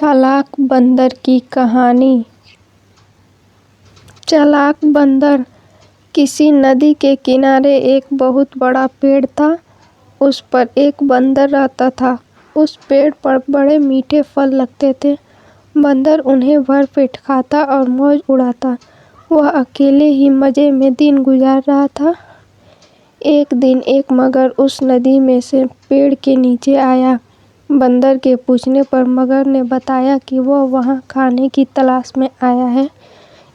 चालाक बंदर की कहानी। चालाक बंदर। किसी नदी के किनारे एक बहुत बड़ा पेड़ था। उस पर एक बंदर रहता था। उस पेड़ पर बड़े मीठे फल लगते थे। बंदर उन्हें भर पेट खाता और मौज उड़ाता। वह अकेले ही मजे में दिन गुजार रहा था। एक दिन एक मगर उस नदी में से पेड़ के नीचे आया। बंदर के पूछने पर मगर ने बताया कि वह वहाँ खाने की तलाश में आया है।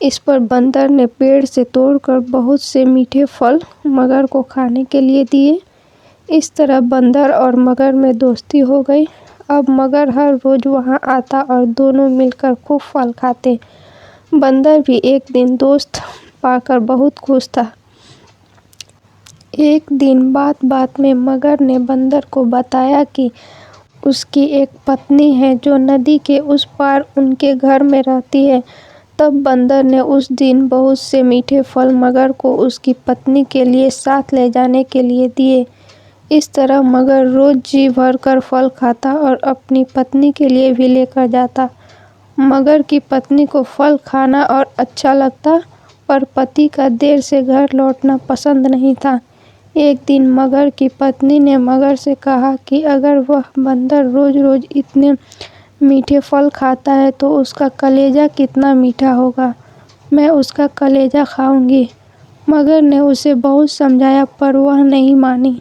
इस पर बंदर ने पेड़ से तोड़कर बहुत से मीठे फल मगर को खाने के लिए दिए। इस तरह बंदर और मगर में दोस्ती हो गई। अब मगर हर रोज वहाँ आता और दोनों मिलकर खूब फल खाते। बंदर भी एक दिन दोस्त पाकर बहुत खुश था। एक दिन बात बात में मगर ने बंदर को बताया कि उसकी एक पत्नी है जो नदी के उस पार उनके घर में रहती है। तब बंदर ने उस दिन बहुत से मीठे फल मगर को उसकी पत्नी के लिए साथ ले जाने के लिए दिए। इस तरह मगर रोज जी भरकर फल खाता और अपनी पत्नी के लिए भी लेकर जाता। मगर की पत्नी को फल खाना और अच्छा लगता, पर पति का देर से घर लौटना पसंद नहीं था। एक दिन मगर की पत्नी ने मगर से कहा कि अगर वह बंदर रोज रोज इतने मीठे फल खाता है तो उसका कलेजा कितना मीठा होगा। मैं उसका कलेजा खाऊंगी। मगर ने उसे बहुत समझाया पर वह नहीं मानी।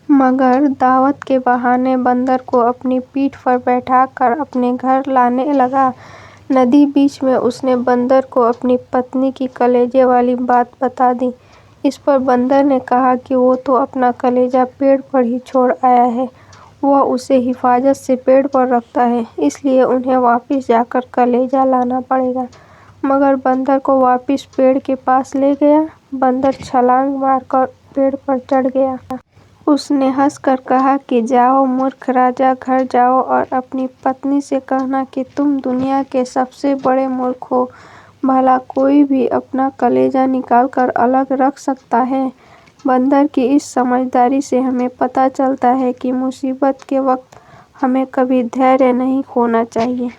मगर दावत के बहाने बंदर को अपनी पीठ पर बैठाकर अपने घर लाने लगा। नदी बीच में उसने बंदर को अपनी पत्नी की कलेजे वाली बात बता दी। इस पर बंदर ने कहा कि वो तो अपना कलेजा पेड़ पर ही छोड़ आया है। वह उसे हिफाजत से पेड़ पर रखता है, इसलिए उन्हें वापस जाकर कलेजा लाना पड़ेगा। मगर बंदर को वापस पेड़ के पास ले गया। बंदर छलांग मारकर पेड़ पर चढ़ गया। उसने हंसकर कहा कि जाओ मूर्ख राजा, घर जाओ और अपनी पत्नी से कहना कि तुम दुनिया के सबसे बड़े मूर्ख हो। भला कोई भी अपना कलेजा निकालकर अलग रख सकता है। बंदर की इस समझदारी से हमें पता चलता है कि मुसीबत के वक्त हमें कभी धैर्य नहीं खोना चाहिए।